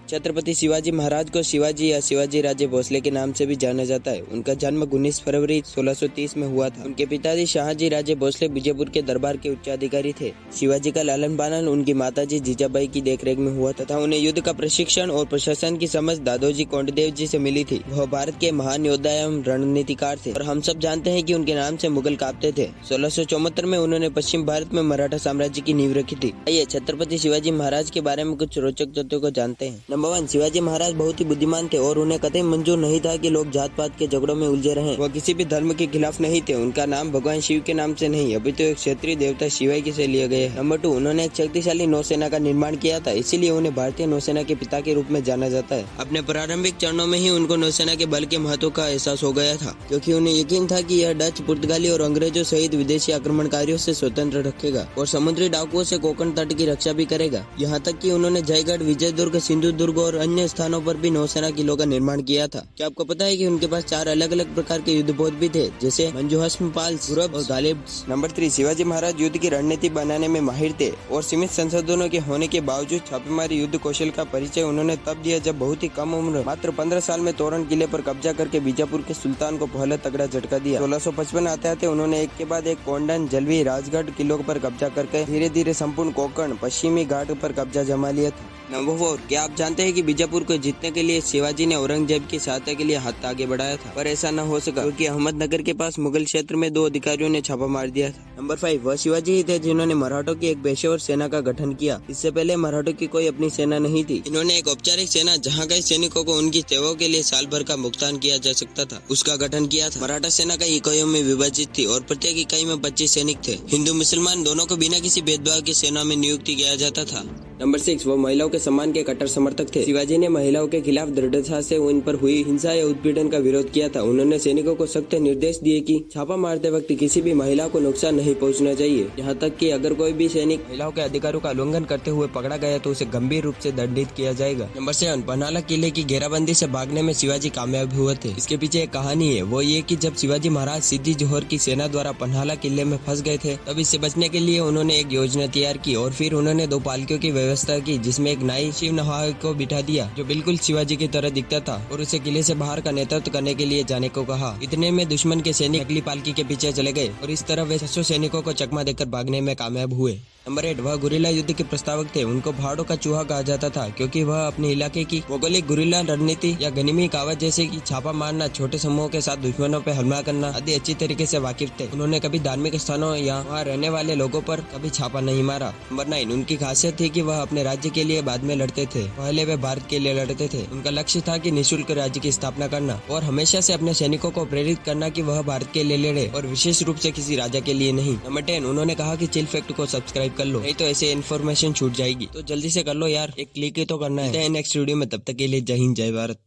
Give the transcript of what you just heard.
छत्रपति शिवाजी महाराज को शिवाजी या शिवाजी राजे भोसले के नाम से भी जाना जाता है। उनका जन्म 19 फरवरी 1630 में हुआ था। उनके पिताजी शाहजी राजे भोसले विजयपुर के दरबार के उच्चाधिकारी थे। शिवाजी का लालन पालन उनकी माताजी जीजाबाई की देखरेख में हुआ तथा उन्हें युद्ध का प्रशिक्षण और प्रशासन की समझ दादोजी कोंडदेव जी से मिली थी। वह भारत के महान योद्धा एवं रणनीतिकार थे और हम सब जानते हैं कि उनके नाम से मुगल कांपते थे। 1674 में उन्होंने पश्चिम भारत में मराठा साम्राज्य की नींव रखी थी। आइए छत्रपति शिवाजी महाराज के बारे में कुछ रोचक तथ्यों को जानते हैं। नंबर 1, शिवाजी महाराज बहुत ही बुद्धिमान थे और उन्हें कतई मंजूर नहीं था कि लोग जात पात के झगड़ों में उलझे रहें। वह किसी भी धर्म के खिलाफ नहीं थे। उनका नाम भगवान शिव के नाम से नहीं, अभी तो एक क्षेत्रीय देवता शिवाजी से लिया गया है। नंबर 2, उन्होंने एक शक्तिशाली नौसेना का निर्माण किया था, इसीलिए उन्हें भारतीय नौसेना के पिता के रूप में जाना जाता है। अपने प्रारंभिक चरणों में ही उनको नौसेना के बल के महत्व का एहसास हो गया था, क्योंकि उन्हें यकीन था कि यह डच, पुर्तगाली और अंग्रेजों सहित विदेशी आक्रमणकारियों से स्वतंत्र रखेगा और समुद्री डाकुओं से कोंकण तट की रक्षा भी करेगा। यहाँ तक कि उन्होंने जयगढ़, विजयदुर्ग, सिंधुदुर्ग और अन्य स्थानों पर भी नौसेना किलों का निर्माण किया था। क्या आपको पता है कि उनके पास 4 अलग अलग प्रकार के युद्धपोत भी थे, जैसे मंजूहस्मपाल, गुरब और गालिब। नंबर 3, शिवाजी महाराज युद्ध की रणनीति बनाने में माहिर थे और सीमित संसाधनों के होने के बावजूद छापेमारी युद्ध कौशल का परिचय उन्होंने तब दिया जब बहुत ही कम उम्र, मात्र 15 साल में तोरण किले पर कब्जा करके बीजापुर के सुल्तान को पहला तगड़ा झटका दिया। 1655 आते उन्होंने एक के बाद एक कोंडन, जलवी, राजगढ़ किलों पर कब्जा करके धीरे धीरे संपूर्ण कोंकण, पश्चिमी घाट पर कब्जा जमा लिया था। नंबर 4, क्या आप जानते हैं कि बीजापुर को जीतने के लिए शिवाजी ने औरंगजेब की सहायता के लिए हाथ आगे बढ़ाया था, पर ऐसा न हो सका क्योंकि अहमदनगर के पास मुगल क्षेत्र में 2 अधिकारियों ने छापा मार दिया था। नंबर 5, वह शिवाजी ही थे जिन्होंने मराठों की एक पेशेवर सेना का गठन किया। इससे पहले मराठों की कोई अपनी सेना नहीं थी। इन्होंने एक औपचारिक सेना, जहाँ कई सैनिकों को उनकी सेवाओं के लिए साल भर का भुगतान किया जा सकता था, उसका गठन किया था। मराठा सेना कई इकाइयों में विभाजित थी और प्रत्येक इकाई में 25 सैनिक थे। हिंदू मुसलमान दोनों को बिना किसी भेदभाव की सेना में नियुक्ति किया जाता था। नंबर 6, वो महिलाओं के सम्मान के कट्टर समर्थक थे। शिवाजी ने महिलाओं के खिलाफ दृढ़ता से उन पर हुई हिंसा या उत्पीड़न का विरोध किया था। उन्होंने सैनिकों को सख्त निर्देश दिए कि छापा मारते वक्त किसी भी महिला को नुकसान नहीं पहुंचना चाहिए। यहाँ तक कि अगर कोई भी सैनिक महिलाओं के अधिकारों का उल्लंघन करते हुए पकड़ा गया तो उसे गंभीर रूप से दंडित किया जाएगा। नंबर 7, पन्हाला किले की घेराबंदी से भागने में शिवाजी कामयाब हुए थे। इसके पीछे एक कहानी है, वो ये कि जब शिवाजी महाराज सिद्दी जोहर की सेना द्वारा पन्हाला किले में फंस गए थे, तब इससे बचने के लिए उन्होंने एक योजना तैयार की और फिर उन्होंने 2 पालकियों की व्यवस्था की, जिसमें एक नाई शिव नहाय को बिठा दिया जो बिल्कुल शिवाजी की तरह दिखता था और उसे किले से बाहर का नेतृत्व करने के लिए जाने को कहा। इतने में दुश्मन के सैनिक अगली पालकी के पीछे चले गए और इस तरह वे 600 सैनिकों को चकमा देकर भागने में कामयाब हुए। नंबर 8, वह गुरिल्ला युद्ध के प्रस्तावक थे। उनको पहाड़ों का चूहा कहा जाता था क्योंकि वह अपने इलाके की भौगोलिक गुरिल्ला रणनीति या गनिमी कावत जैसे कि छापा मारना, छोटे समूहों के साथ दुश्मनों पर हमला करना आदि अच्छी तरीके से वाकिफ थे। उन्होंने कभी धार्मिक स्थानों या वहाँ रहने वाले लोगों पर कभी छापा नहीं मारा। नंबर 9, उनकी खासियत थी कि वह अपने राज्य के लिए बाद में लड़ते थे। पहले वे भारत के लिए लड़ते थे। उनका लक्ष्य था कि निःशुल्क राज्य की स्थापना करना और हमेशा से अपने सैनिकों को प्रेरित करना कि वह भारत के लिए लड़े और विशेष रूप से किसी राजा के लिए नहीं। नंबर 10, उन्होंने कहा कि चिल फैक्ट को सब्सक्राइब कर लो, नहीं तो ऐसे इन्फॉर्मेशन छूट जाएगी। तो जल्दी से कर लो यार, एक क्लिक ही तो करना है। नेक्स्ट वीडियो में, तब तक के लिए जय हिंद, जय भारत।